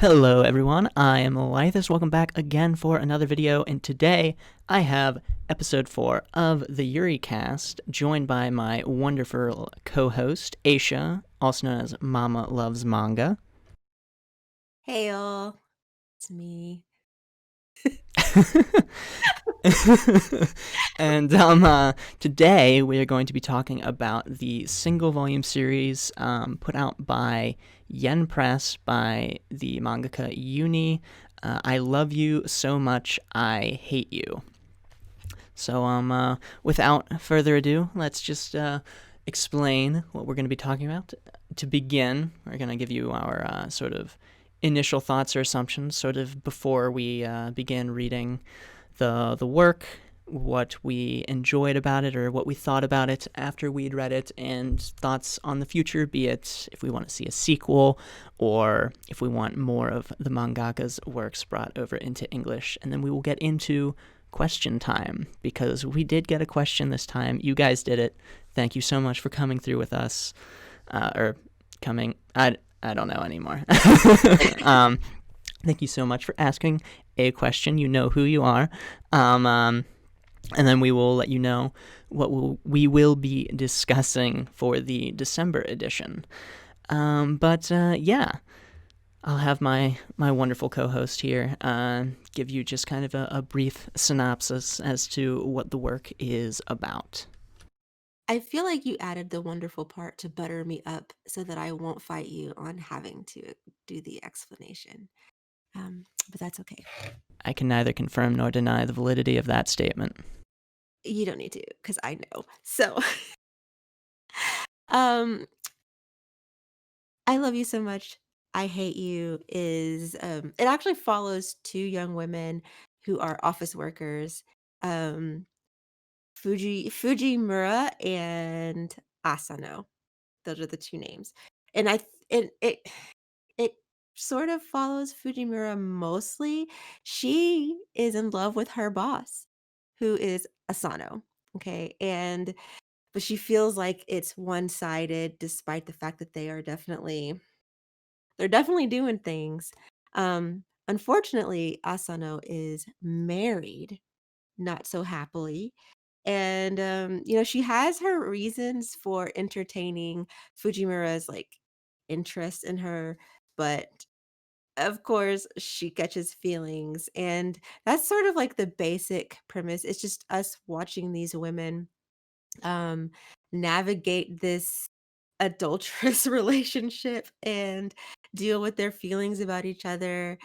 Hello everyone, I am Laethas. Welcome back again for another video, and today I have episode 4 of the Yuricast, joined by my wonderful co-host, Aisha, also known as Mama Loves Manga. Hey y'all, it's me. And today we are going to be talking about the single volume series put out by Yen Press by the mangaka Yuri. I love you so much, I hate you. So without further ado, let's just explain what we're going to be talking about. To begin, we're going to give you our sort of initial thoughts or assumptions, sort of before we begin reading the work, what we enjoyed about it or what we thought about it after we'd read it, and thoughts on the future, be it if we want to see a sequel or if we want more of the mangaka's works brought over into English. And then we will get into question time, because we did get a question this time. You guys did it. Thank you so much for coming through with us. Or coming, I don't know anymore. Thank you so much for asking a question. You know who you are. And then we will let you know what we will be discussing for the December edition. Yeah, I'll have my wonderful co-host here give you just kind of a brief synopsis as to what the work is about. I feel like you added the wonderful part to butter me up so that I won't fight you on having to do the explanation. But that's okay. I can neither confirm nor deny the validity of that statement. You don't need to because I know. So, um, I love you so much. I hate you is it actually follows two young women who are office workers. Um, Fujimura and Asano. Those are the two names. And it sort of follows Fujimura mostly. She is in love with her boss, who is Asano. Okay. But she feels like it's one-sided despite the fact that they're definitely doing things. Unfortunately, Asano is married, not so happily. And she has her reasons for entertaining Fujimura's like interest in her, but of course she catches feelings. And that's sort of like the basic premise. It's just us watching these women um navigate this adulterous relationship and deal with their feelings about each other,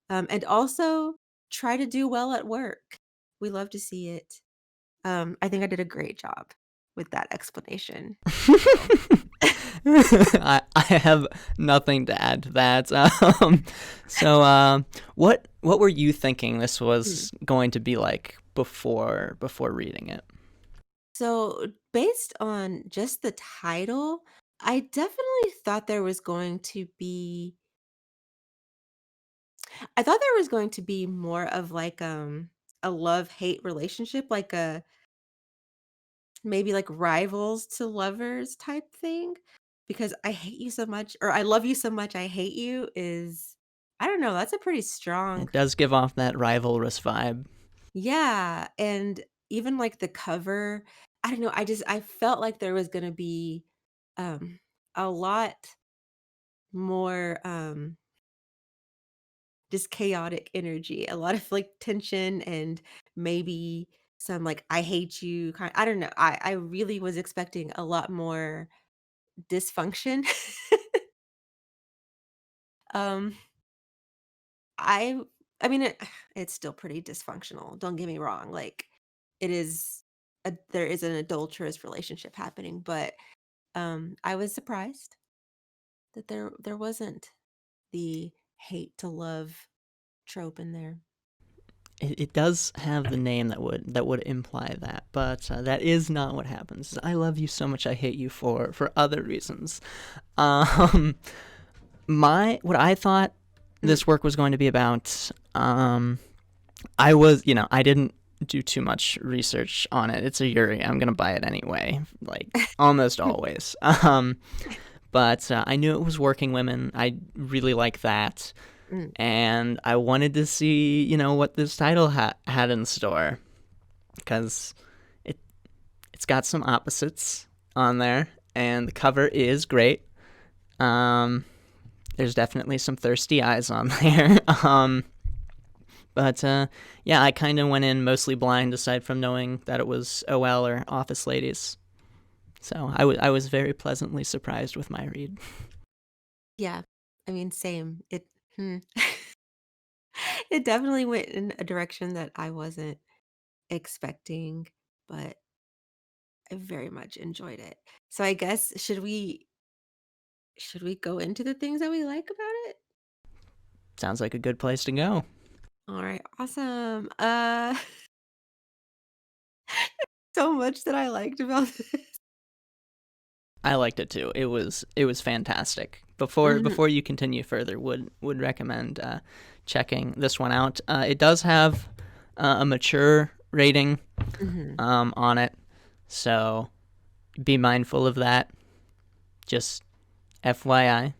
and also try to do well at work. We love to see it. I think I did a great job with that explanation. So, I have nothing to add to that. What were you thinking this mm. was going to be like before reading it? So based on just the title, I definitely thought there was going to be I thought there was going to be more of like a love-hate relationship, like a maybe like rivals to lovers type thing, because I hate you so much or I love you so much I hate you is I don't know, that's a pretty strong. It does give off that rivalrous vibe. Yeah, and even, like, the cover, I don't know, I felt like there was gonna be, um, a lot more, just chaotic energy, a lot of, like, tension and maybe some, like, "I hate you" I don't know, I really was expecting a lot more dysfunction. Um, I I mean, it's still pretty dysfunctional, don't get me wrong, like, it is there is an adulterous relationship happening, but, I was surprised that there wasn't the hate to love trope in there. It does have the name that would imply that, but that is not what happens. I love you so much, I hate you for other reasons. Um, what I thought Mm, this work was going to be about. I didn't do too much research on it. It's a Yuri. I'm gonna buy it anyway, like almost always. But I knew it was working women. I really like that. Mm. and I wanted to see, what this title had in store, because it it's got some opposites on there, and the cover is great. Um, there's definitely some thirsty eyes on there. But yeah, I kind of went in mostly blind, aside from knowing that it was OL or Office Ladies. So I was very pleasantly surprised with my read. Yeah. I mean, same. It definitely went in a direction that I wasn't expecting, but I very much enjoyed it. So I guess should we go into the things that we like about it? Sounds like a good place to go. All right, awesome. So much that I liked about this. I liked it too. It was fantastic. Mhm, Before you continue further, would recommend checking this one out. It does have a mature rating mhm. on it, so be mindful of that. Just FYI.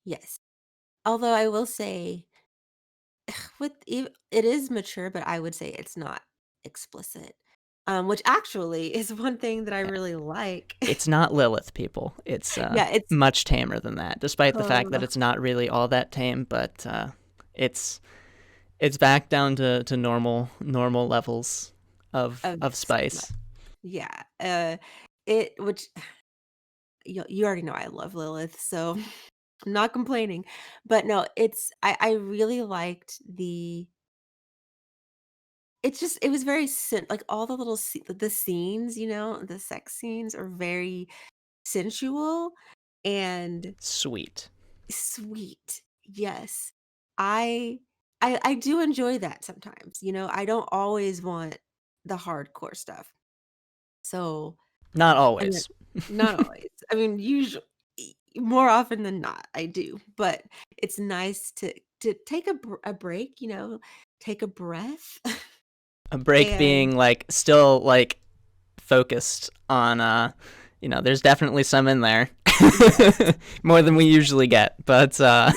Yes. Although I will say it is mature, but I would say it's not explicit. Which actually is one thing that I really like. It's not Lilith, people. It's Yeah, it's much tamer than that, despite the fact that uh, it's not really all that tame. But it's it's back down to normal levels of of smut. spice. Yeah. It which you already know I love Lilith, so I'm not complaining. But no, I really liked it was very like all the little the scenes, the sex scenes are very sensual and Sweet. sweet. Yes. I I do enjoy that sometimes. I don't always want the hardcore stuff. So, Not I mean, always. not always. I mean, usually more often than not, I do. But it's nice to take a break, take a breath A break and being like still like focused on there's definitely some in there. yes. More than we usually get, but And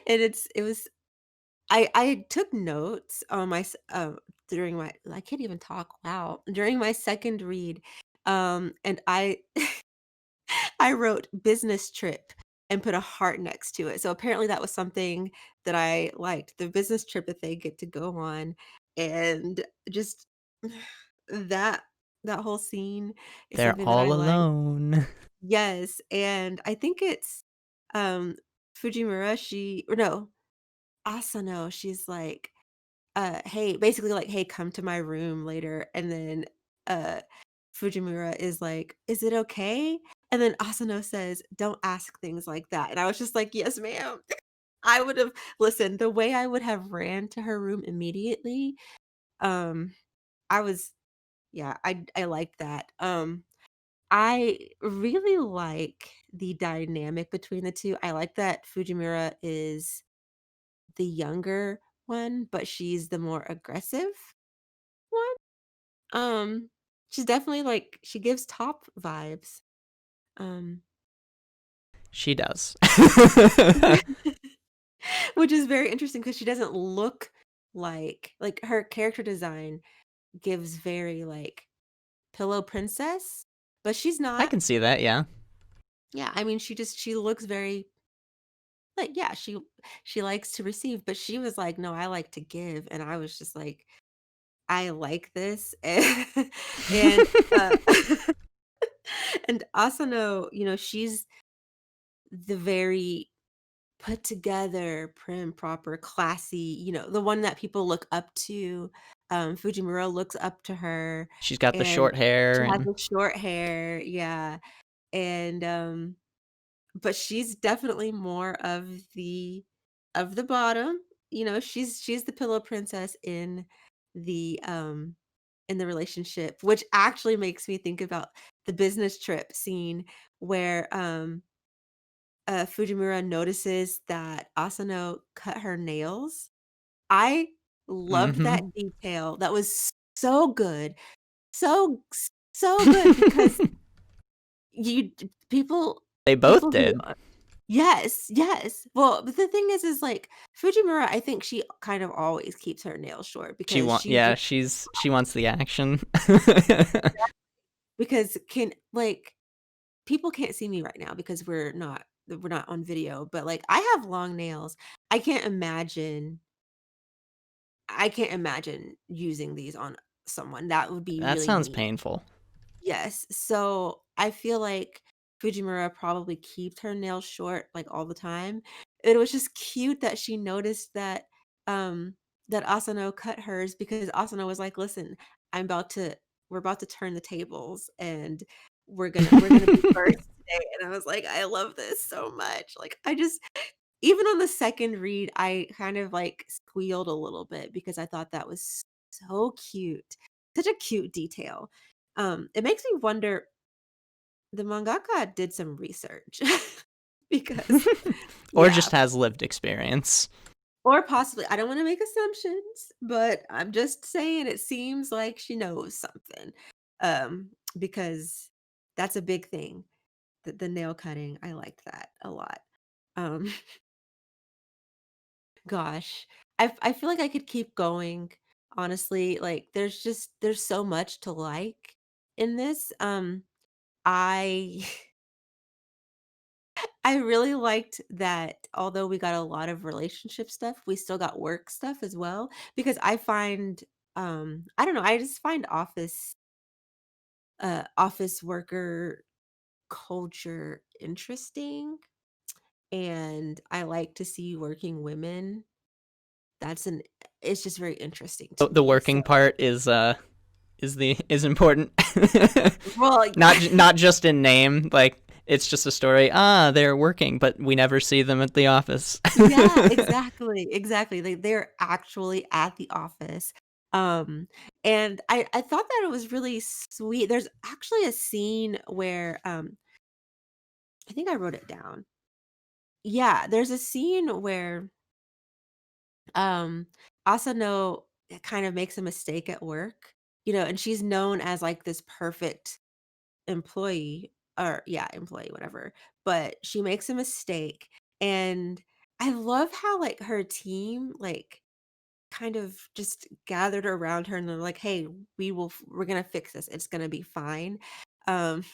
it was I took notes on during my I can't even talk. Wow. During my second read, and I wrote business trip and put a heart next to it. So apparently that was something that I liked. The business trip that they get to go on and just that that whole scene is they're something that I all like. alone. Yes, and I think it's um Fujimura, she or no, Asano, she's like hey, basically like, "Hey, come to my room later." And then uh Fujimura is like, "Is it okay?" And then Asano says, "Don't ask things like that." And I was just like, "Yes, ma'am." I would have listen, the way I would have ran to her room immediately, um, I was yeah, I liked that. I really like the dynamic between the 2. I like that Fujimura is the younger one, but she's the more aggressive one. She's definitely like she gives top vibes. Um, She does. which is very interesting because she doesn't look like her character design gives very like pillow princess, but she's I not. can see that, yeah. Yeah, I mean she looks very like yeah, she likes to receive, but she was like, "No, I like to give." And I was just like, "I like this." And uh and Asano, she's the very put together, prim, proper, classy, the one that people look up to. Fujimura looks up to her She's got the and short hair she has and the short hair, yeah. And but she's definitely more of the bottom. She's the pillow princess in the relationship, which actually makes me think about the business trip scene where Fujimura notices that Asano cut her nails. I loved mm-hmm. that detail. That was so good. So so good because you people They both people who did. Yes, yes. Well, but the thing is like Fujimura, I think she kind of always keeps her nails short She because want she yeah, just she wants the action. because can like people can't see me right now because we're not on video, but like I have long nails. I can't imagine I can't imagine using these on someone. That would be That really sounds mean. painful. Yes. So I feel like Fujimura probably keeps her nails short like all the time. It was just cute that she noticed um that Asano cut hers because Asano was like, "Listen, I'm about to we're about to turn the tables and we're gonna be first today." And I was like, "I love this so much." Like I just even on the second read, I kind of like squealed a little bit because I thought that was so cute. Such a cute detail. It makes me wonder the mangaka did some research because Or yeah, just has lived experience. or possibly I don't want to make assumptions, but I'm just saying it seems like she knows something. Because that's a big thing. The nail cutting, I liked that a lot. Um Gosh, I feel like I could keep going, honestly, like, there's so much to like in this, I I really liked that although we got a lot of relationship stuff, we still got work stuff as well, because I find, I don't know, I just find office worker culture interesting, and I like to see working women. That's an it's just very interesting to The me, so working part is important. well, Not just in name, like it's just a story. Ah, they're working, but we never see them at the office. yeah, exactly, exactly, they're actually at the office, and I thought that it was really sweet. There's actually a scene where, I think I wrote it down. Yeah, there's a scene where, um, Asano kind of makes a mistake at work, and she's known as, like, this perfect employee or yeah, employee, whatever, but she makes a mistake, and I love how, like, her team, like, kind of just gathered around her and they're like, "Hey, we're gonna fix this. It's gonna be fine." Um,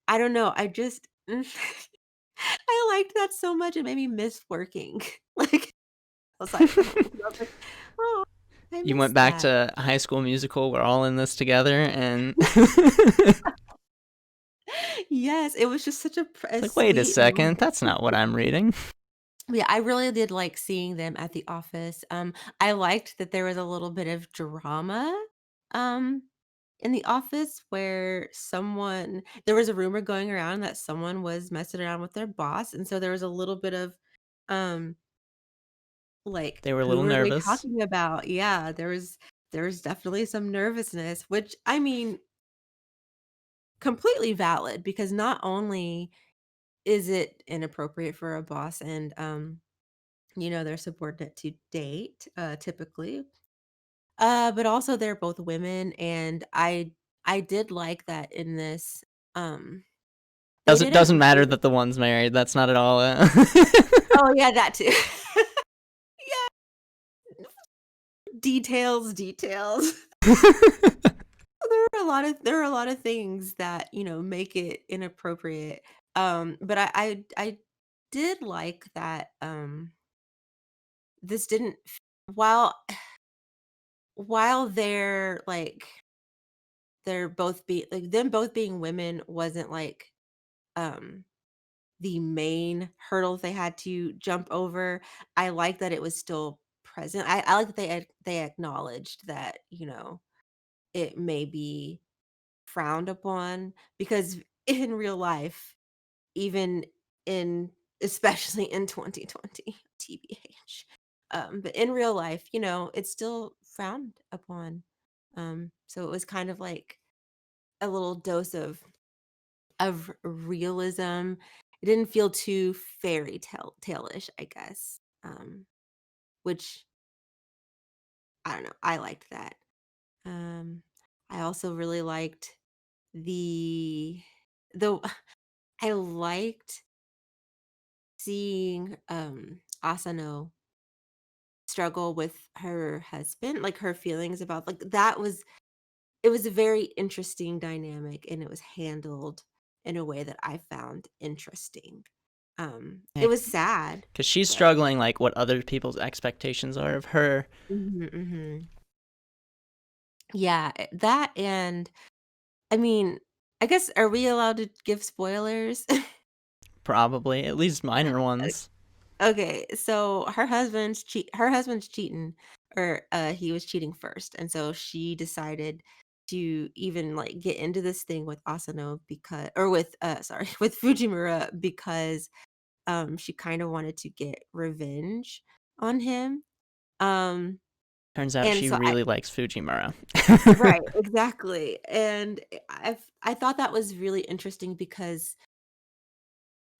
I don't know, I just I liked that so much, it made me miss working, like, outside from home. 'Cause I was like, "Oh, I You miss went back that." to High School Musical. We're all in this together, and Yes, it was just such a like, wait a sweet second, moment. that's not what I'm reading. Yeah, I really did like seeing them at the office. I liked that there was a little bit of drama, um, in the office where someone there was a rumor going around that someone was messing around with their boss, and so there was a little bit of, um, like, They were a who little were they nervous. talking about? Yeah, there was definitely some nervousness, which I mean, completely valid because not only is it inappropriate for a boss and their subordinate to date, typically. But also they're both women, and I did like that in this, um, they Doesn't didn't matter really that the one's married. That's not at all. oh, yeah, that too. Yeah, details, details. There are a lot of things that, make it inappropriate, but I did like that, this didn't f while while they're both be like, them both being women wasn't, like, um, the main hurdle they had to jump over. I like that it was still present. I like that they acknowledged that, it may be frowned upon because in real life, even in especially in 2020, TBH, but in real life, it's still frowned upon. So it was kind of like a little dose of realism. It didn't feel too fairy tale-ish, I guess, which I don't know, I liked that. Um, I also really liked the I liked seeing Asano struggle with her husband, like her feelings about like that was it was a very interesting dynamic and it was handled in a way that I found interesting. It was sad, Because she's but struggling like what other people's expectations are of her. mhm, mhm. Yeah, that and I mean, I guess are we allowed to give spoilers? Probably, at least minor ones. Okay, so her husband's cheating or he was cheating first. And so she decided to even like get into this thing with Asano because or with sorry, with Fujimura because she kind of wanted to get revenge on him. Um Turns out and she so I really likes Fujimura. right, exactly. And I thought that was really interesting because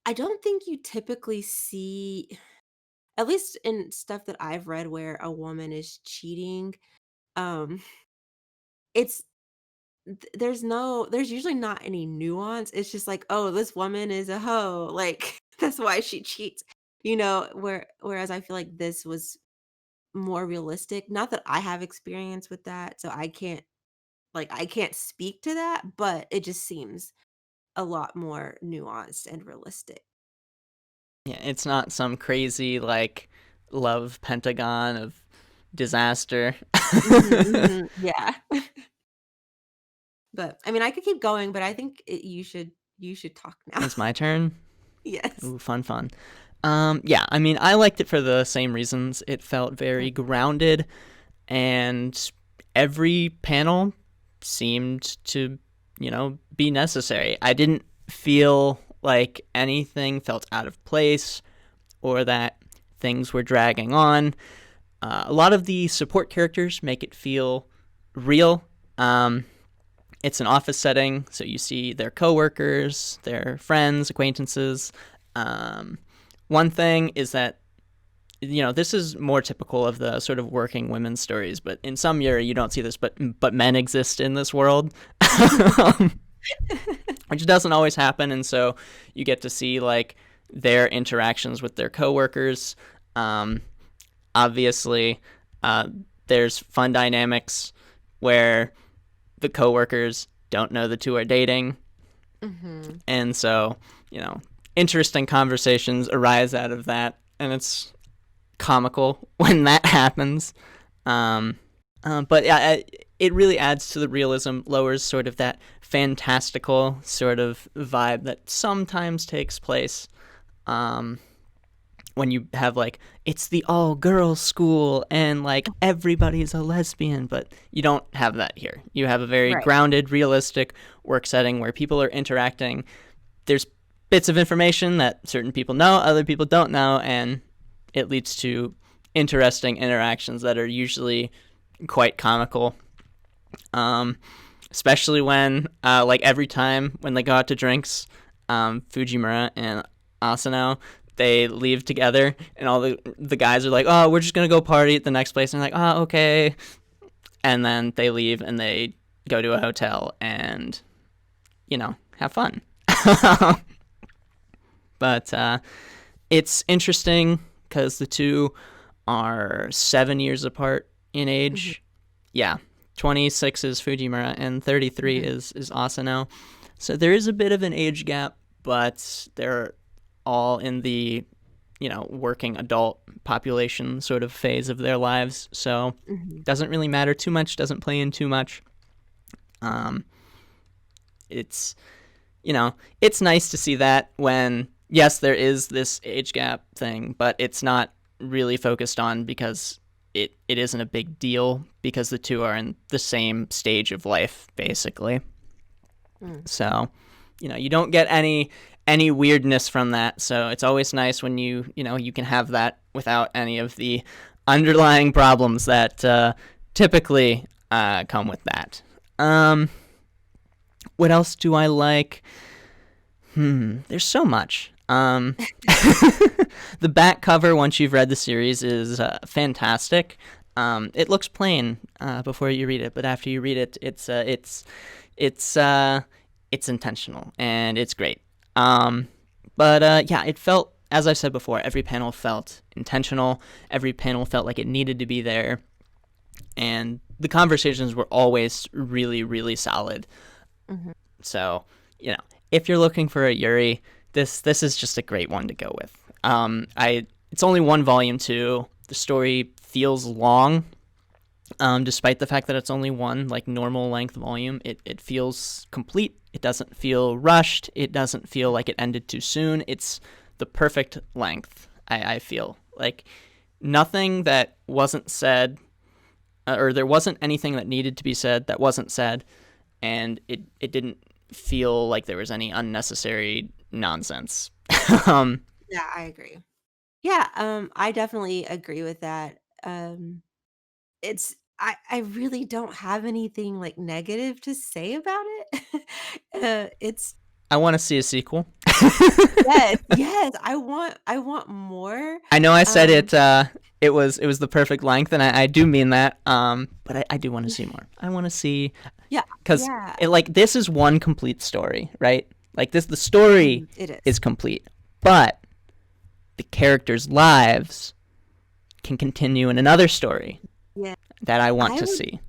I don't think you typically see at least in stuff that I've read where a woman is cheating, um, it's there's usually not any nuance. It's just like, "Oh, this woman is a hoe." Like, that's why she cheats. Whereas I feel like this was more realistic. Not that I have experience with that, so I can't speak to that, but it just seems a lot more nuanced and realistic. Yeah, it's not some crazy like love pentagon of disaster. Mhm, mhm, yeah. But, I mean, I could keep going, but I think you should talk now. It's my turn. Yes. Ooh, fun, fun. Yeah, I mean, I liked it for the same reasons. It felt very Mm, grounded, and every panel seemed to, be necessary. I didn't feel like anything felt out of place or that things were dragging on. A lot of the support characters make it feel real. Um, it's an office setting, so you see their coworkers, their friends, acquaintances. Um, One thing is that this is more typical of the sort of working women's stories, but in some Yuri you don't see this, but men exist in this world, which doesn't always happen, and so you get to see like their interactions with their coworkers. Um, Obviously, uh, there's fun dynamics where the coworkers don't know the two are dating, Mhm. and so interesting conversations arise out of that, and it's comical when that happens. Um, but yeah, it really adds to the realism, lowers sort of that fantastical sort of vibe that sometimes takes place. Um, when you have like it's the all girls school and like everybody's a lesbian, but you don't have that here. You have a very Right. grounded, realistic work setting where people are interacting. There's bits of information that certain people know, other people don't know, and it leads to interesting interactions that are usually quite comical. Um, Especially when, like, every time when they go out to drinks, Fujimura and Asano, they leave together, and all the guys are like, "Oh, we're just gonna go party at the next place," and they're like, "Oh, okay," and then they leave and they go to a hotel and have fun. But it's interesting because the two are 7 years apart in Mhm, age. Yeah, 26 is Fujimura and 33 mhm, is Asano. So there is a bit of an age gap, but they're all in the working adult population sort of phase of their lives. So mhm. doesn't really matter too much. Doesn't play in too much. Um, it's it's nice to see that when yes, there is this age gap thing, but it's not really focused on because it isn't a big deal because the two are in the same stage of life basically. Mm. So, you don't get any weirdness from that. So it's always nice when you can have that without any of the underlying problems that typically come with that. What else do I like? There's so much. The back cover, once you've read the series, is fantastic. It looks plain before you read it, but after you read it, it's it's intentional and it's great. But yeah, it felt as I've said before, every panel felt intentional. Every panel felt like it needed to be there, and the conversations were always really, really solid. Mhm. So, if you're looking for a Yuri, this is just a great one to go with. I It's only one volume too. The story feels long, despite the fact that it's only one like normal length volume. It feels complete. It doesn't feel rushed. It doesn't feel like it ended too soon. It's the perfect length. I feel like nothing that wasn't said, or there wasn't anything that needed to be said that wasn't said, and it didn't feel like there was any unnecessary nonsense. um, Yeah, I agree. Yeah, I definitely agree with that. I really don't have anything, like, negative to say about it. It's I want to see a sequel. yes, yes, I want more. I know I said Um, it was the perfect length, and I do mean that. But I do want to see more. I want to see, yeah, because yeah, like this is one complete story, right? Like the story it is. is complete, but the characters' lives can continue in another story Yeah, that I want I to would see.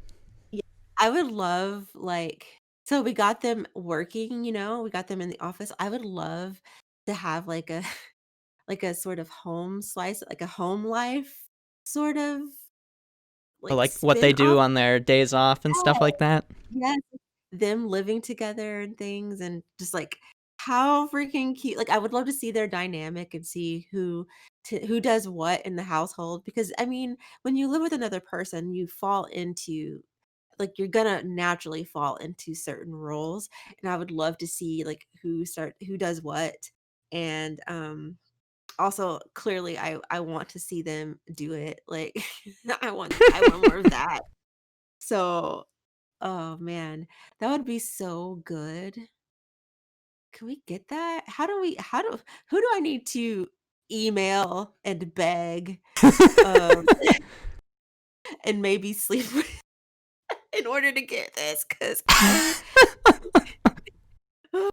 yeah, I would love, like so we got them working, we got them in the office. I would love to have, like, a like, a sort of home slice, like, a home life sort of, Or like, like what they do spin-off. on their days off and stuff like that. Yes, them living together and things and just, like, how freaking cute like, I would love to see their dynamic and see who does what in the household because, I mean, when you live with another person, you fall into like, you're gonna naturally fall into certain roles, and I would love to see, like, who does what, and, also, clearly, I want to see them do it, like, I want more of that. So oh, man, that would be so good. Can we get that? How do who do I need to email and beg, um, and maybe sleep with in order to get this? Because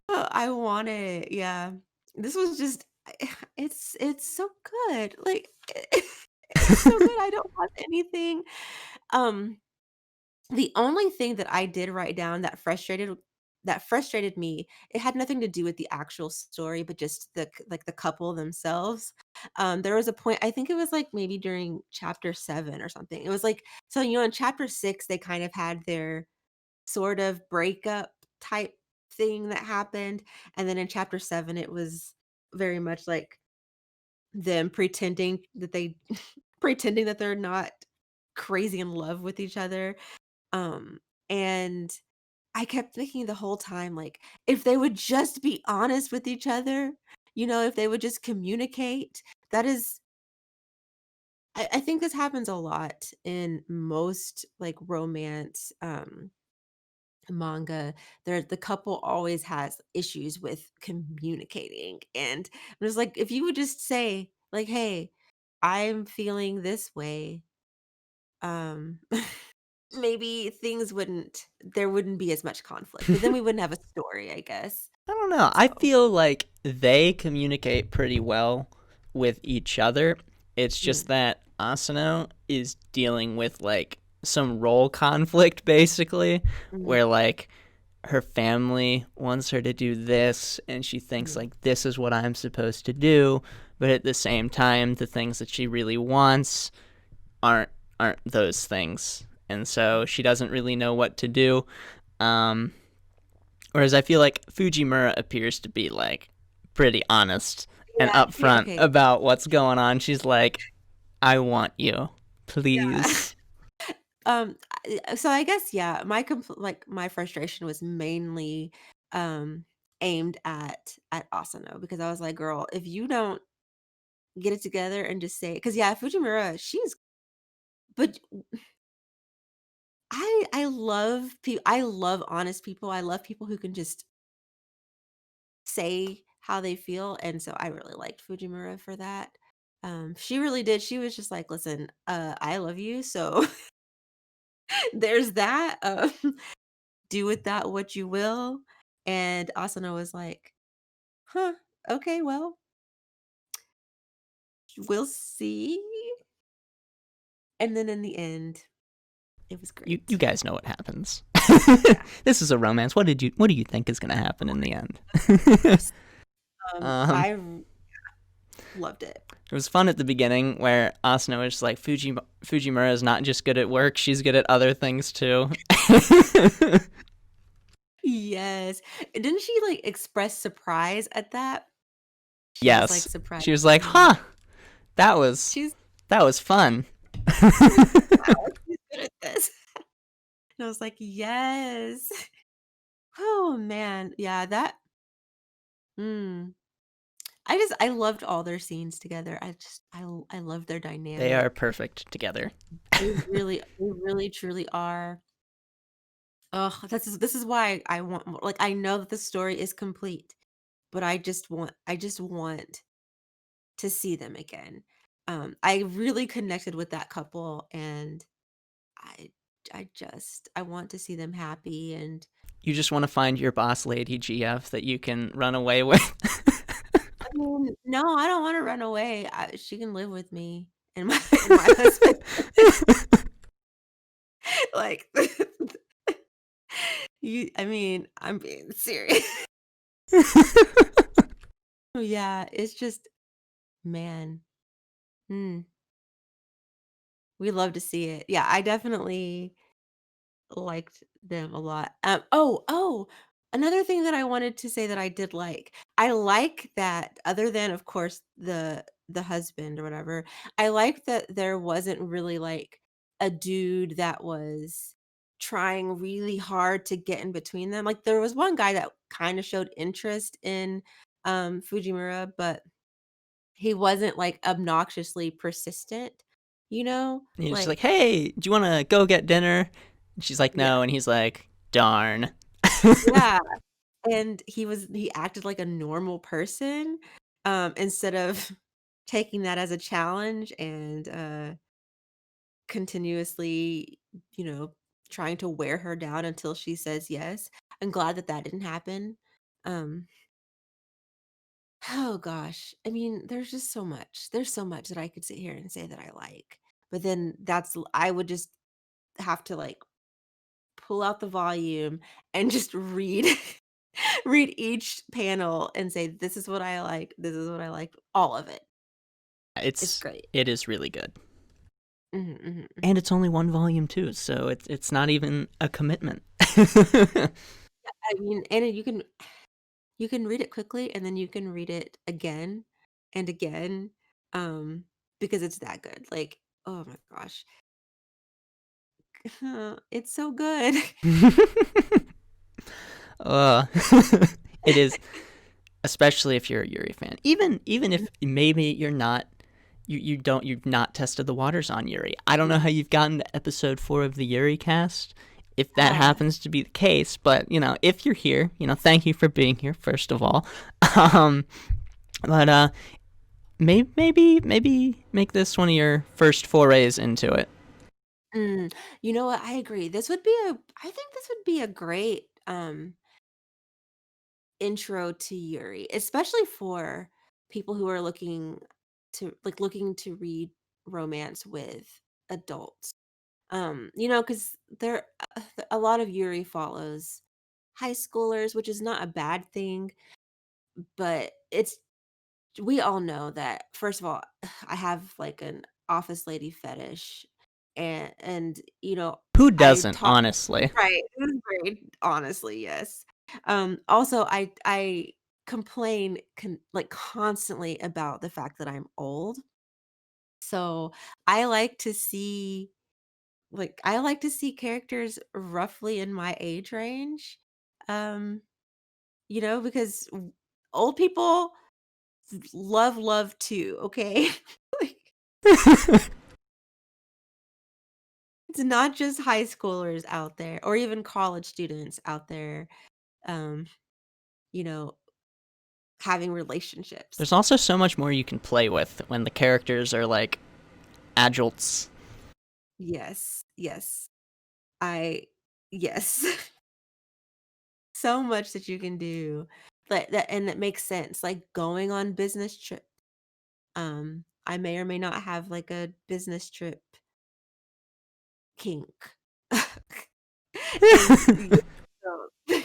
I want it, yeah. This was just it's so good, like, it's so good, I don't have anything, um the only thing that I did write down that frustrated me, it had nothing to do with the actual story, but just the couple themselves. There was a point, I think it was, like, maybe during chapter 7 or something. It was like so, in chapter 6, they kind of had their sort of breakup type thing that happened, and then in chapter 7, it was very much like them pretending that they're not crazy in love with each other, and I kept thinking the whole time, like, if they would just be honest with each other, if they would just communicate, that is I think this happens a lot in most, like, romance, manga. The couple always has issues with communicating, and it was like, if you would just say, like, "Hey, I'm feeling this way," um maybe there wouldn't be as much conflict, because then we wouldn't have a story, I guess. I don't know. I So feel like they communicate pretty well with each other. It's just mm, that Asano is dealing with like some role conflict basically, mhm, where like her family wants her to do this and she thinks mhm. like this is what I'm supposed to do, but at the same time the things that she really wants aren't aren't those things. And so she doesn't really know what to do. Um Whereas I feel like Fujimura appears to be like pretty honest and Yeah, see, upfront okay, about what's going on. She's like, I want you, yeah. please. So I guess, yeah, my frustration was mainly, um, aimed at Asano because I was like, "Girl, if you don't get it together and just say," because yeah, Fujimura, she's but I love honest people, I love people who can just say how they feel, and so I really liked Fujimura for that. She really did. She was just like, "Listen, I love you, so there's that. Do with that what you will." And Asano was like, "Huh, okay, well." we'll see. And then in the end, it was You great. guys know what happens. Yeah. This is a romance. What do you think is going to happen in the end? Yes. um, Loved it. it was fun at the beginning where Asuna was like, Fujimura is not just good at work; she's good at other things too. Yes. And didn't she, like, express surprise at that? She was, like, Yes, surprised she was to like, hear "Huh, that was she's that was fun." she's like, "Wow, she's good at this." And I was like, "Yes." Oh, man. Yeah, that mm. I loved all their scenes together. I love their They are dynamic. perfect together. They really truly are. Oh, this is why I want more. Like, I know that the story is complete, but I just want to see them again. I really connected with that couple, and I I want to see them happy. And You just want to find your boss lady GF that you can run away with. I mean, no, I don't want to run away. She can live with me and my and my husband. Like, I mean, I'm being serious. Yeah, it's just, man. Mm, we love to see it. Yeah, I definitely liked them a lot. Another thing that I wanted to say that I did like. I like that, other than, of course, the husband or whatever, I like that there wasn't really, like, a dude that was trying really hard to get in between them. Like, there was one guy that kinda showed interest in, Fujimura, but he wasn't, like, obnoxiously persistent, you know? And he's just like, Like, "Hey, do you want to go get dinner?" And she's like, yeah. "No," and he's like, "Darn." Yeah. And he acted like a normal person, instead of taking that as a challenge and, continuously, you know, trying to wear her down until she says yes. I'm glad that that didn't happen. Um, oh gosh. I mean, there's just so much. There's so much that I could sit here and say that I like. But then I would just have to, like, pull out the volume and just read read each panel and say, "This is what I like. This is what I like." All of it. It's it's great. it is really good. Mhm, mhm, And mhm. it's only one volume too, so it's not even a commitment. I mean, and you can read it quickly, and then you can read it again and again, um, because it's that good. Like, oh my gosh. It's so good. uh, it is, especially if you're a Yuri fan. Even if maybe you're not, you've not tested the waters on Yuri. I don't know how you've gotten to episode 4 of the Yuri cast, if that Yeah. happens to be the case, but if you're here, thank you for being here first of all. um but maybe make this one of your first forays into it. Mm, you know what? I agree. I think this would be a great, intro to Yuri, especially for people who are looking to read romance with adults. Because there a lot of Yuri follows high schoolers, which is not a bad thing, but it's we all know that, first of all, I have, like, an office lady fetish, and Who I doesn't, talk honestly? right, very honestly, yes. Also, I complain like, constantly about the fact that I'm old, so I like to see I like to see characters roughly in my age range, um, because old people love too, okay? Like, it's not just high schoolers out there or even college students out there, um, you know, having relationships. There's also so much more you can play with when the characters are like adults. Yes, yes. I yes. So much that you can do. That makes sense, like going on business trip. I may or may not have like a business trip kink. And so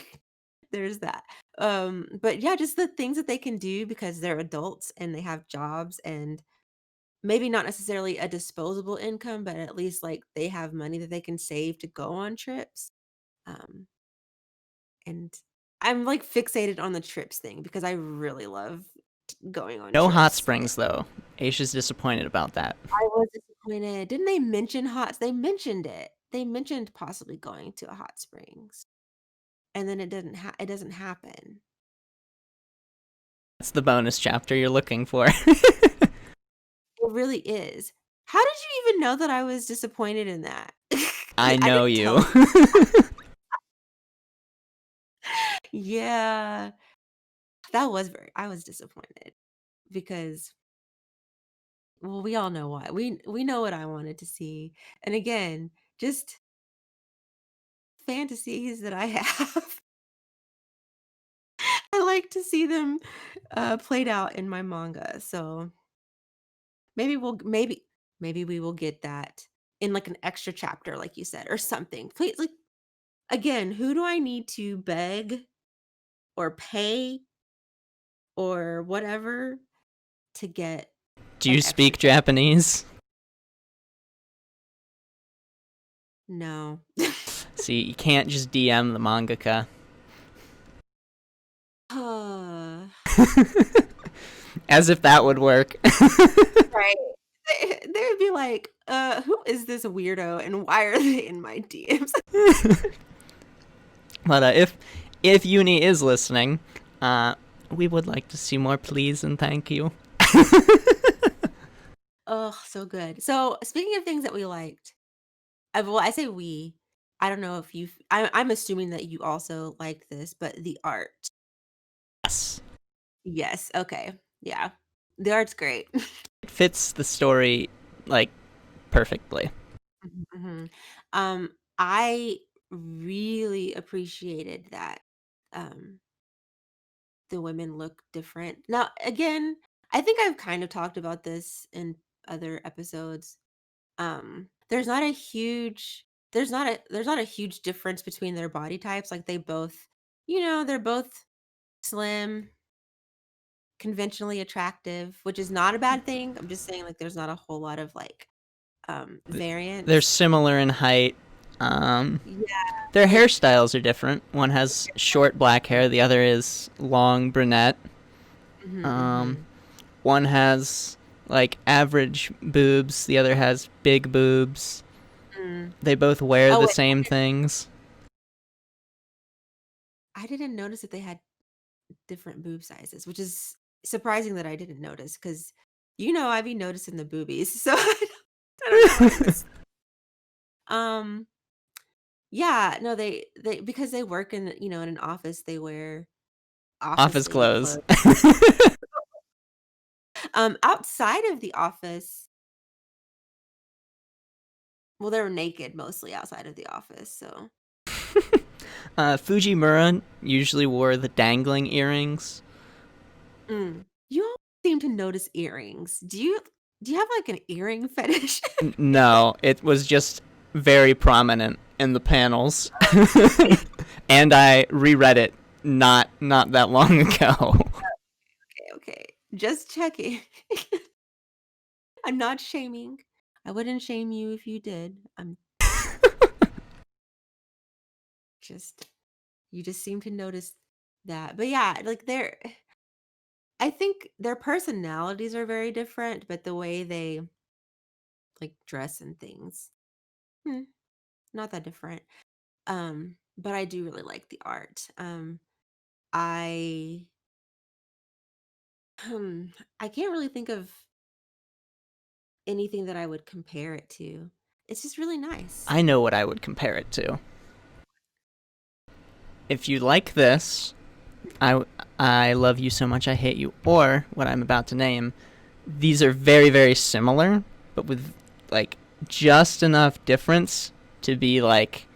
there's that. But yeah, just the things that they can do because they're adults and they have jobs and maybe not necessarily a disposable income, but at least like they have money that they can save to go on trips. Um, and I'm like fixated on the trips thing because I really love going on No hot trips. springs, though. Aisha's disappointed about that. I was disappointed. Didn't they mention hot? They mentioned it. They mentioned possibly going to a hot springs, and then it doesn't happen. That's the bonus chapter you're looking for. It really is. How did you even know that I was disappointed in that? I I know didn't tell you. you. Yeah, that was very I was disappointed because, well, we all know why. We know what I wanted to see. And again, just fantasies that I have. I like to see them played out in my manga. So maybe we will get that in like an extra chapter, like you said, or something. Please, like again, who do I need to beg or pay or whatever to get Do an you extra speak chapter? Japanese? No. See, you can't just DM the mangaka. uh, As if that would work. right. They would be like, who is this weirdo and why are they in my DMs? But if Uni is listening, we would like to see more, please and thank you. Oh, so good. So speaking of things that we liked, well, I say we. I don't know if I'm assuming that you also like this, but the art. Yes. Yes. Okay. Yeah. The art's great. It fits the story, like, perfectly. Mhm, mhm. I really appreciated that. Um, the women look different. Now, again, I think I've kind of talked about this in other episodes. There's not a huge there's not a huge difference between their body types. Like they both, they're both slim, conventionally attractive, which is not a bad thing. I'm just saying like there's not a whole lot of like They're variance. similar in height. Um, Yeah, their like hairstyles are different. One has short black hair, the other is long brunette. mhm, Um, mhm, one has like average boobs, the other has big boobs. mm. They both wear Oh the wait, same things. I didn't notice that they had different boob sizes, which is surprising that I didn't notice because I be noticing the boobies, so I don't know why I missed. Um, yeah, no, they because they work in in an office, they wear office Office lady clothes. clothes. Outside of the office, well, they're naked mostly outside of the office, so Fujimura usually wore the dangling earrings. You all seem to notice earrings. Do you have like an earring fetish? No, it was just very prominent in the panels. And I reread it not that long ago. Okay, okay. Just checking. I'm not shaming. I wouldn't shame you if you did. I'm just you just seem to notice that. But yeah, like I think their personalities are very different, but the way they like dress and things, hmm, not that different. But I do really like the art. I hmm, I can't really think of anything that I would compare it to. It's just really nice. I know what I would compare it to. If you like this, I I love you so much I hate you, or what I'm about to name, these are very very similar, but with like just enough difference to be like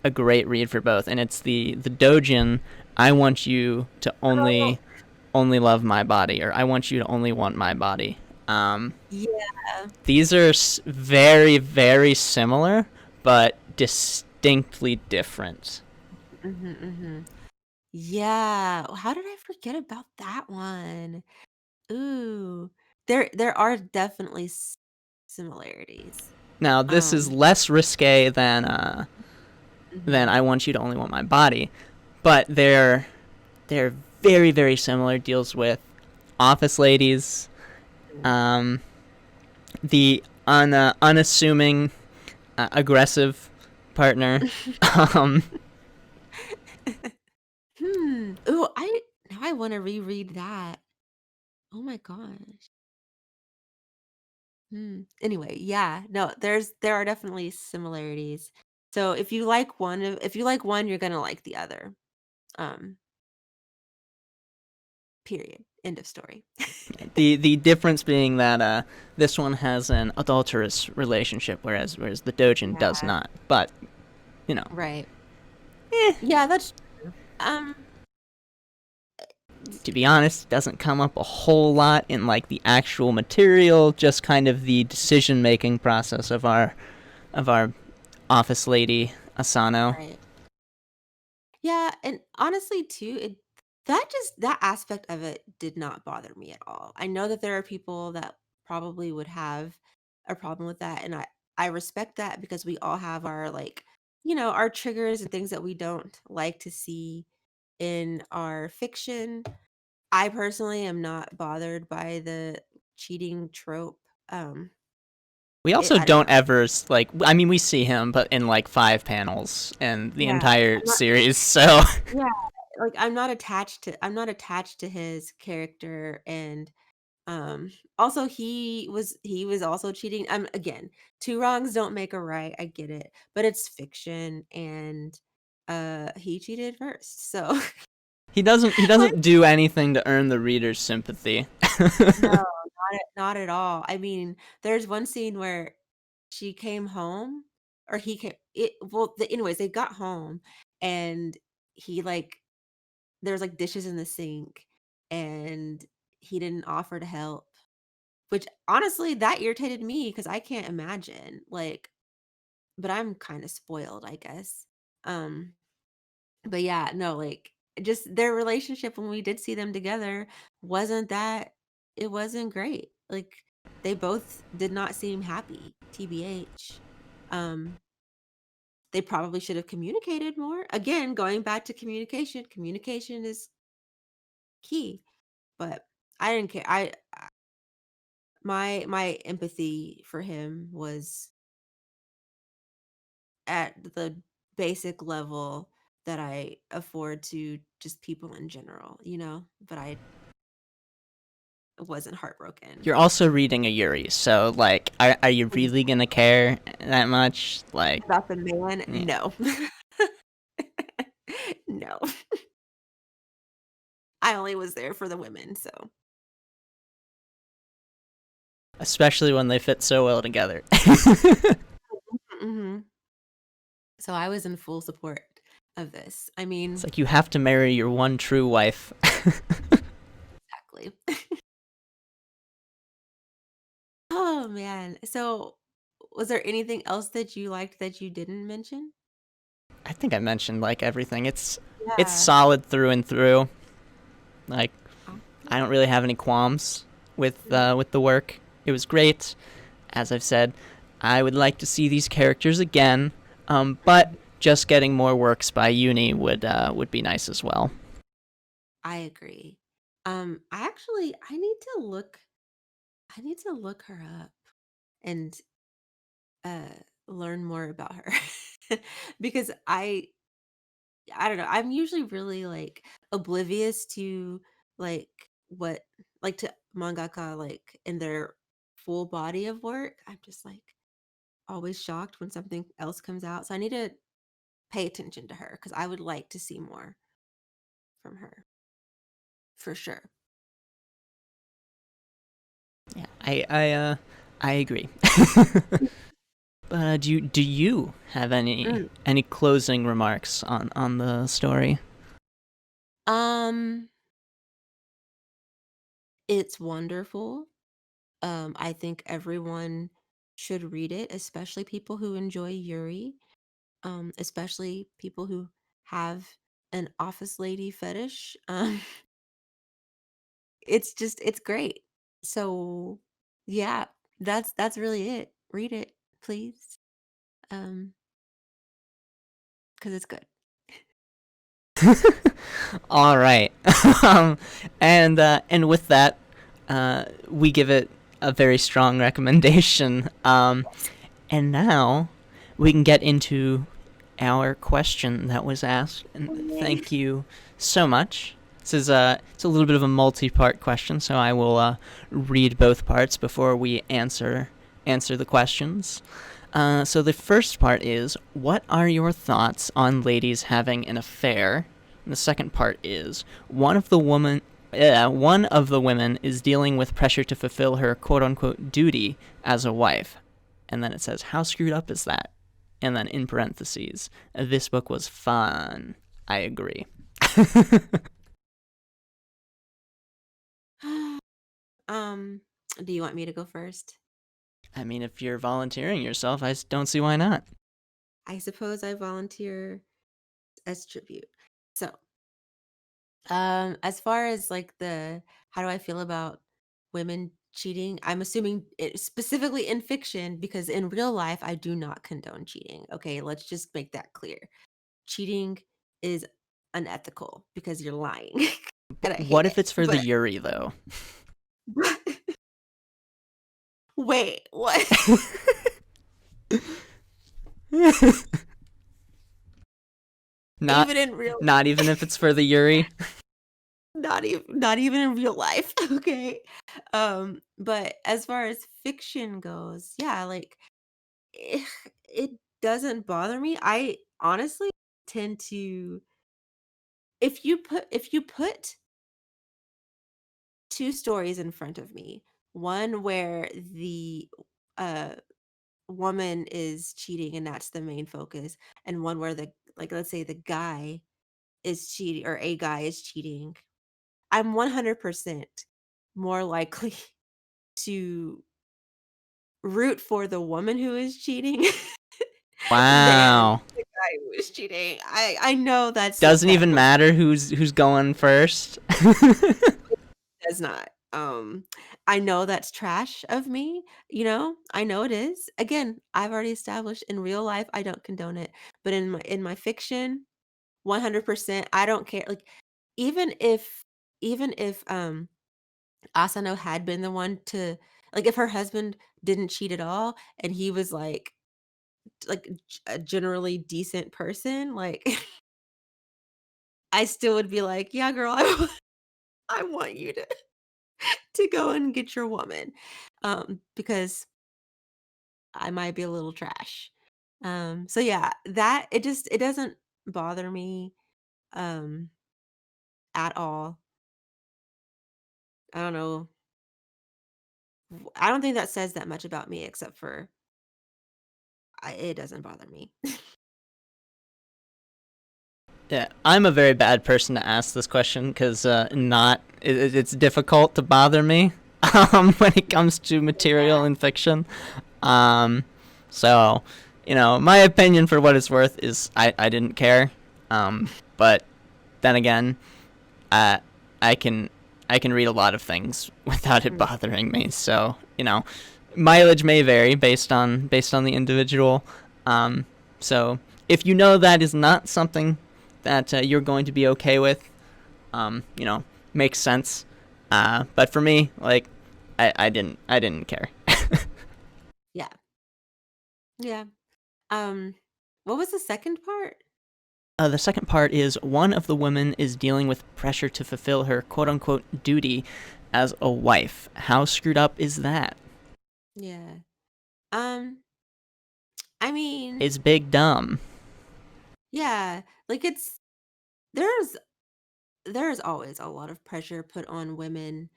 a great read for both. And it's the Dojin. I want you to Oh, only love my body, or I want you to only want my body. Yeah. These are very, very similar, but distinctly different. Mhm, mhm. Yeah. How did I forget about that one? Ooh. There are definitely similarities. Now, this is Um, less risque than mhm. I Want You to Only Want My Body, but they're very, very similar. Deals with office ladies, Mm. um, the unassuming, aggressive partner. um, Ooh, I now I wanna reread that. Oh my gosh. Anyway, yeah, no, there are definitely similarities. So if you like one, you're gonna like the other. Um, period. End of story. the difference being that this one has an adulterous relationship, whereas the Dojin does Yeah, not. But you know, right. eh, Yeah, that's true. to be honest, it doesn't come up a whole lot in like the actual material. Just kind of the decision making process of our office lady Asano. Right. Yeah, and honestly too, that aspect of it did not bother me at all. I know that there are people that probably would have a problem with that, and I respect that because we all have our like, our triggers and things that we don't like to see in our fiction. I personally am not bothered by the cheating trope. Um, We also I don't don't know. ever like. I mean, we see him, but in like 5 panels in the Yeah, entire I'm not. series. So Yeah, like I'm not attached to his character, and also he was also cheating. Again, two wrongs don't make a right. I get it, but it's fiction, and he cheated first. So he like doesn't do anything to earn the reader's sympathy. no, not at all. I mean, there's one scene where she came home or he came it well anyways, they got home and he like there's like dishes in the sink and he didn't offer to help, which honestly that irritated me because I can't imagine like, but I'm kind of spoiled, I guess. um but yeah, no, like just their relationship when we did see them together wasn't that it wasn't great. Like they both did not seem happy, tbh. um they probably should have communicated more. Again, going back to communication, communication is key. But I didn't care. My empathy for him was at the basic level that I afford to just people in general, but I wasn't heartbroken You're also reading a Yuri, so like, are you really gonna care that much? Like, about the man. yeah. No. No. I only was there for the women, so Especially when they fit so well together. mhm. So I was in full support of this. I It's mean, like you have to marry your one true wife. exactly. Oh man. So was there anything else that you liked that you didn't mention? I think I mentioned like everything. It's Yeah. solid through and through. Like, Awesome. I don't really have any qualms with the work. It was great. As I've said, I would like to see these characters again. But just getting more works by Uni would be nice as well. I agree. I need to look her up and uh learn more about her. Because I don't know, I'm usually really like oblivious to like what like to mangaka like in their full body of work. I'm just like always shocked when something else comes out. So I need to pay attention to her because I would like to see more from her for sure. Yeah, I agree. But do you have Mm. any closing remarks on the story? Um, it's wonderful. I think everyone should read it, especially people who enjoy Yuri, especially people who have an office lady fetish. It's great. So yeah, that's really it. Read it, please. Um, because it's good. All right. um, and with that, we give it a very strong recommendation. And now we can get into our question that was asked. And Yay. thank you so much. This is it's a little bit of a multi-part question, so I will read both parts before we answer the questions. So the first part is, what are your thoughts on ladies having an affair? And the second part is, one of the women is dealing with pressure to fulfill her quote unquote duty as a wife. And then it says, how screwed up is that? And then in parentheses, this book was fun. I agree. um, do you want me to go first? I mean, if you're volunteering yourself, I don't see why not. I suppose I volunteer as tribute. So, as far as like the how do I feel about women cheating? I'm assuming it, specifically in fiction, because in real life I do not condone cheating. Okay, let's just make that clear. Cheating is unethical because you're lying, and I hate What if it. it's for the Yuri, though? Wait, what? not Even in real not even if it's for the Yuri. not even in real life, okay? But as far as fiction goes, yeah, like it, it doesn't bother me. I honestly tend to if you put two stories in front of me, one where the uh woman is cheating and that's the main focus, and one where the like let's say the guy is cheating or a guy is cheating, I'm 100% more likely to root for the woman who is cheating than Wow. the guy who is cheating. I know Doesn't that even matter who's going first. does not. I know that's trash of me, I know it is. Again, I've already established in real life I don't condone it, but in my fiction, 100% I don't care. Like even if Asano had been the one to like if her husband didn't cheat at all and he was a generally decent person, like I still would be like, "Yeah, girl, I want you to go and get your woman." Because I might be a little trash. So yeah, that it doesn't bother me um at all. I don't know. I don't think that says that much about me except for it doesn't bother me. Yeah, I'm a very bad person to ask this question because not it's difficult to bother me when it comes to material Yeah. in fiction. Um, so, my opinion for what it's worth is I didn't care. But then again, uh, I can I can read a lot of things without it Mm, bothering me. So, mileage may vary based on the individual. Um, so if you know that is not something that you're going to be okay with, makes sense. But for me, like, I didn't care. yeah. Yeah. Um, what was the second part? The second part is, one of the women is dealing with pressure to fulfill her quote unquote duty as a wife. How screwed up is that? Yeah. Um, I mean, It's big dumb. yeah, like there's there's always a lot of pressure put on women,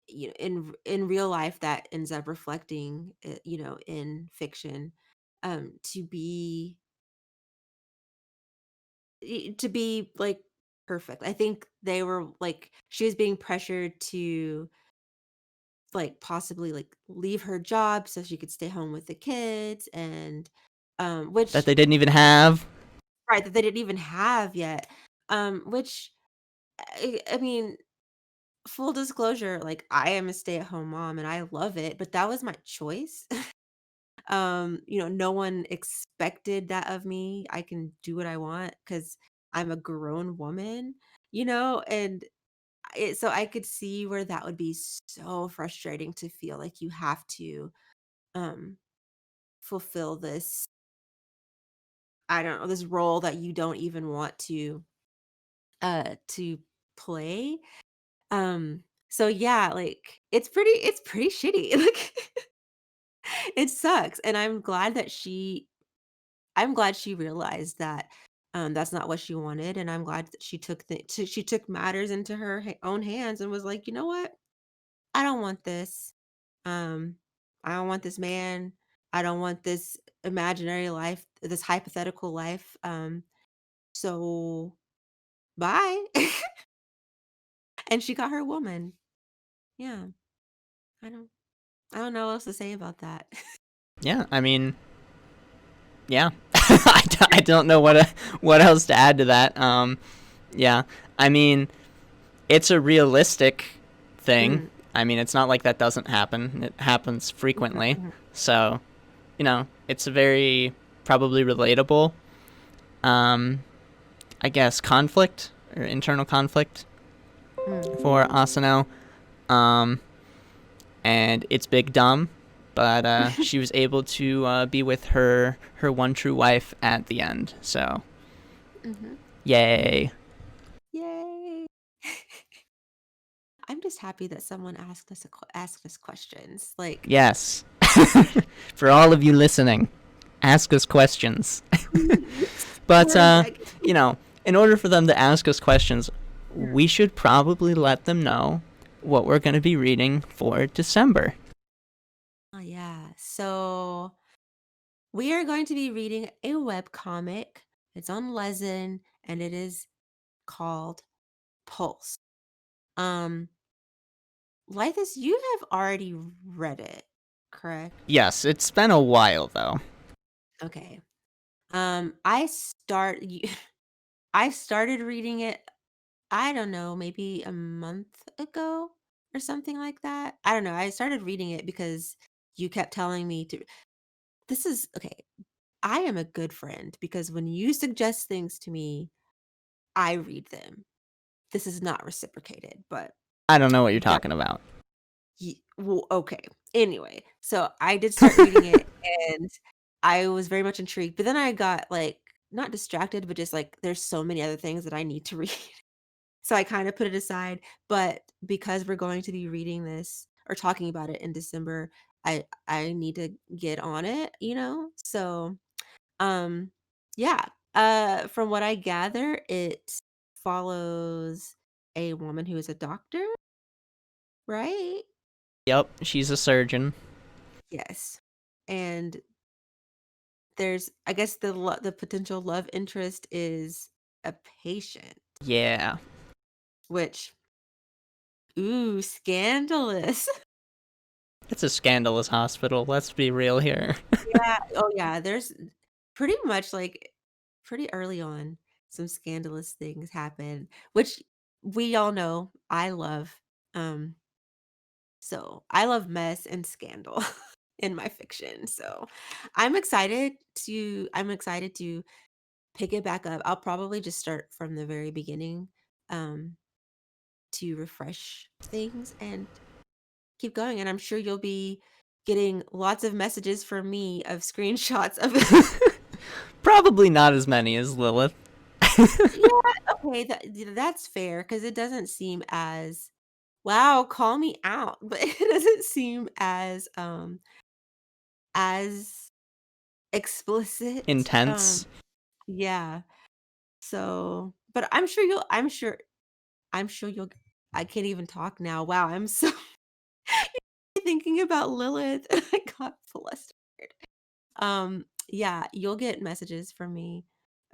in real life that ends up reflecting, in fiction, to be like perfect. I think they were like she was being pressured to like possibly like leave her job so she could stay home with the kids, and That which they didn't even have. right, that they didn't even have yet. Which I mean, full disclosure, like I am a stay-at-home mom and I love it, but that was my choice. No one expected that of me. I can do what I want because I'm a grown woman, and so I could see where that would be so frustrating to feel like you have to um fulfill this, I don't know, this role that you don't even want to play. So yeah, like it's pretty shitty. Like it sucks. And I'm glad she realized that that's not what she wanted, and I'm glad that she took matters into her own hands and was like, "You know what? I don't want this. Um I don't want this man. I don't want this imaginary life, this hypothetical life. So bye." And she got her woman. Yeah. I don't I don't know what else to say about that. Yeah, I mean, yeah. I don't know what else to add to that. Yeah, I mean, it's a realistic thing. Mhm, I mean, it's not like that doesn't happen. It happens mhm, frequently. mhm, So, it's a very probably relatable, um, I guess, conflict or internal conflict mm. for Asano. Um, and it's big dumb, but she was able to be with her one true wife at the end. So, Mhm. yay. Yay. I'm just happy that someone asked us questions. Like, Yes. For all of you listening, ask us questions. please, But, we're begging. in order for them to ask us questions, Mm. we should probably let them know what we're going to be reading for December. Oh yeah. So we are going to be reading a web comic. It's on Lezen and it is called Pulse. Um, Lythus, you have already read it, correct? Yes, it's been a while, though. Okay. I I started reading it, I don't know, maybe a month ago or something like that. I don't know. I started reading it because you kept telling me to. This is okay. I am a good friend because when you suggest things to me, I read them. This is not reciprocated, but I don't know what you're yeah. talking about. Well, okay. Anyway, so I did start reading it and I was very much intrigued, but then I got like not distracted, but just like there's so many other things that I need to read. So I kind of put it aside, but because we're going to be reading this or talking about it in December, I need to get on it. So, um yeah, from what I gather, it follows a woman who is a doctor, right? Yep, she's a surgeon. Yes. And there's, I guess, the potential love interest is a patient, Yeah. which, ooh, scandalous. It's a scandalous hospital, let's be real here. Yeah. Oh, yeah. There's pretty much like pretty early on, some scandalous things happen, which we all know I love. Um, so I love mess and scandal in my fiction. So I'm excited to pick it back up. I'll probably just start from the very beginning, um, to refresh things and keep going. And I'm sure you'll be getting lots of messages from me of screenshots of it. Probably not as many as Lilith. Yeah, okay, that's fair because it doesn't seem as, wow, call me out, but it doesn't seem as explicit. Intense. Yeah. So, but I'm sure you'll I can't even talk now. Wow, I'm so thinking about Lilith and I got flustered. Yeah, you'll get messages from me.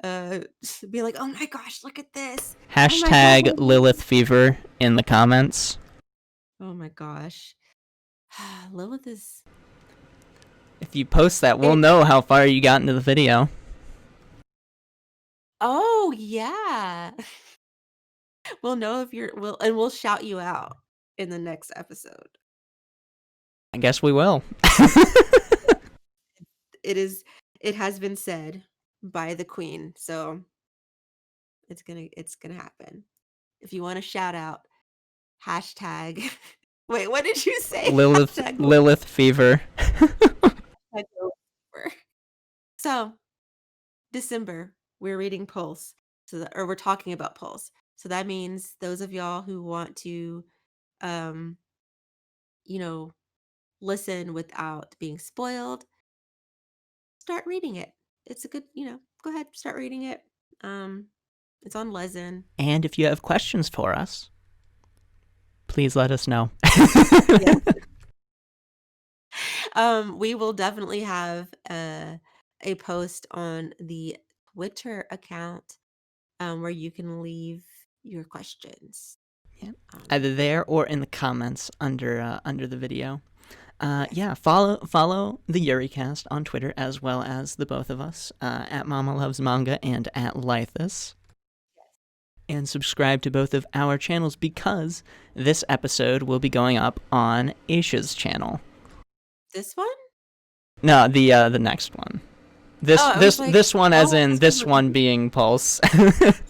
Be like, "Oh my gosh, look at this. Oh my gosh, Hashtag look at Lilith this." Fever in the comments. Oh my gosh. Lilith is If you post that, we'll it. know how far you got into the video. Oh yeah, we'll know if you're. We'll shout you out in the next episode. I guess we will. It is. It has been said by the queen, so it's gonna happen. If you want to shout out, hashtag. Wait, what did you say? Lilith Hashtag. Lilith fever. Hashtag November. So December, we're reading Pulse, or we're talking about Pulse. So that means those of y'all who want to, um, you know, listen without being spoiled, start reading it. It's a good, go ahead, start reading it. Um, it's on Lezen. And if you have questions for us, please let us know. Yes. We will definitely have a post on the Twitter account where you can leave your questions. Yeah. Either there or in the comments under the video. Yes. Yeah, follow the Yuricast on Twitter as well as the both of us at Mama Loves Manga and at Laethas. And subscribe to both of our channels because this episode will be going up on Aisha's channel. This one? No, the next one. This one, as in this one being Pulse. Yes.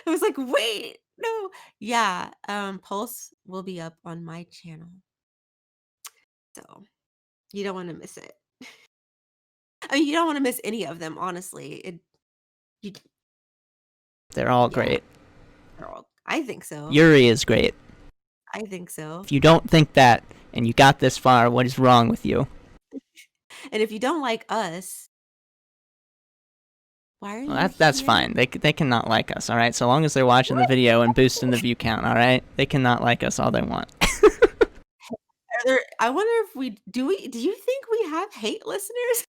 I was like, wait, no. Yeah, Pulse will be up on my channel. So you don't want to miss it. I mean, you don't want to miss any of them, honestly. They're all great. I think so. Yuri is great. I think so. If you don't think that and you got this far, what is wrong with you? And if you don't like us, why are you? Well, that's fine. They cannot like us, all right? So long as they're watching the video and boosting the view count, all right? They cannot like us all they want. I wonder if do you think we have hate listeners?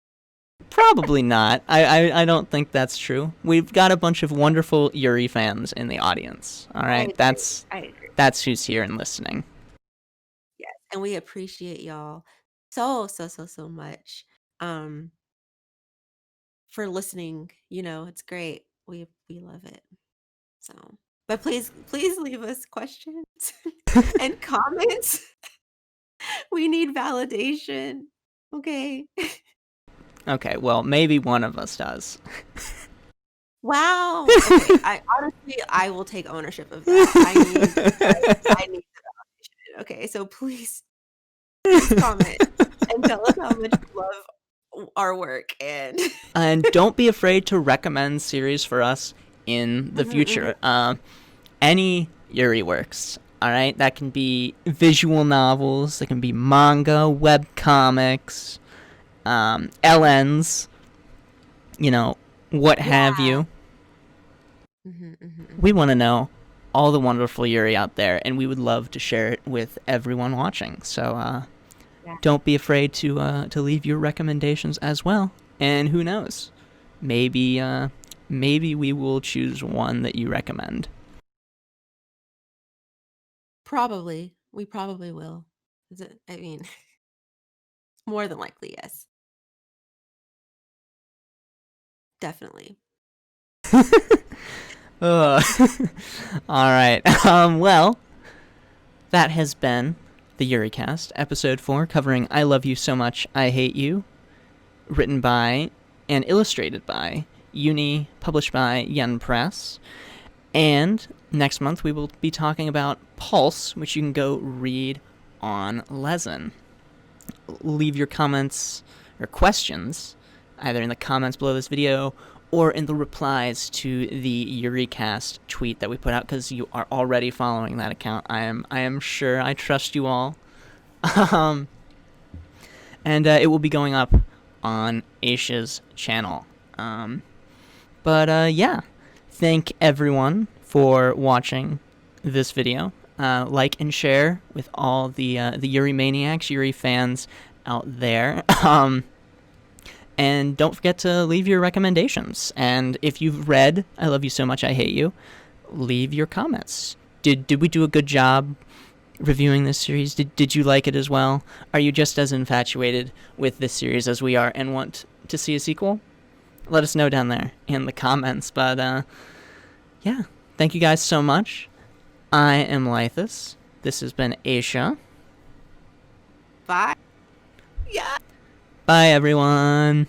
Probably not. I don't think that's true. We've got a bunch of wonderful Yuri fans in the audience, all right? I agree. That's who's here and listening. Yes, and we appreciate y'all so much for listening. It's great. We love it. So, but please leave us questions and comments. We need validation. Okay. Okay, well, maybe one of us does. Wow. Okay. I will take ownership of that. I need the validation. Okay, so please comment and tell us how much you love our work and don't be afraid to recommend series for us in the future. Any Yuri works. All right, that can be visual novels, that can be manga, web comics, LNs, what have you. We want to know all the wonderful Yuri out there, and we would love to share it with everyone watching. So don't be afraid to leave your recommendations as well. And who knows, maybe we will choose one that you recommend. Probably. We probably will. I mean, more than likely, yes. Definitely. All right. Well, that has been the Yuricast, episode 4, covering I Love You So Much, I Hate You, written by and illustrated by Yuri, published by Yen Press. And next month we will be talking about Pulse, which you can go read on Lezen. Leave your comments or questions either in the comments below this video or in the replies to the Yuricast tweet that we put out, because you are already following that account. I am sure. I trust you all. And it will be going up on Aisha's channel. But yeah, thank everyone for watching this video. Like and share with all the Yuri maniacs, Yuri fans out there. And don't forget to leave your recommendations. And if you've read I Love You So Much, I Hate You, leave your comments. Did we do a good job reviewing this series? Did you like it as well? Are you just as infatuated with this series as we are and want to see a sequel? Let us know down there in the comments. But yeah, thank you guys so much. I am Laethas. This has been Aisha. Bye. Yeah. Bye, everyone.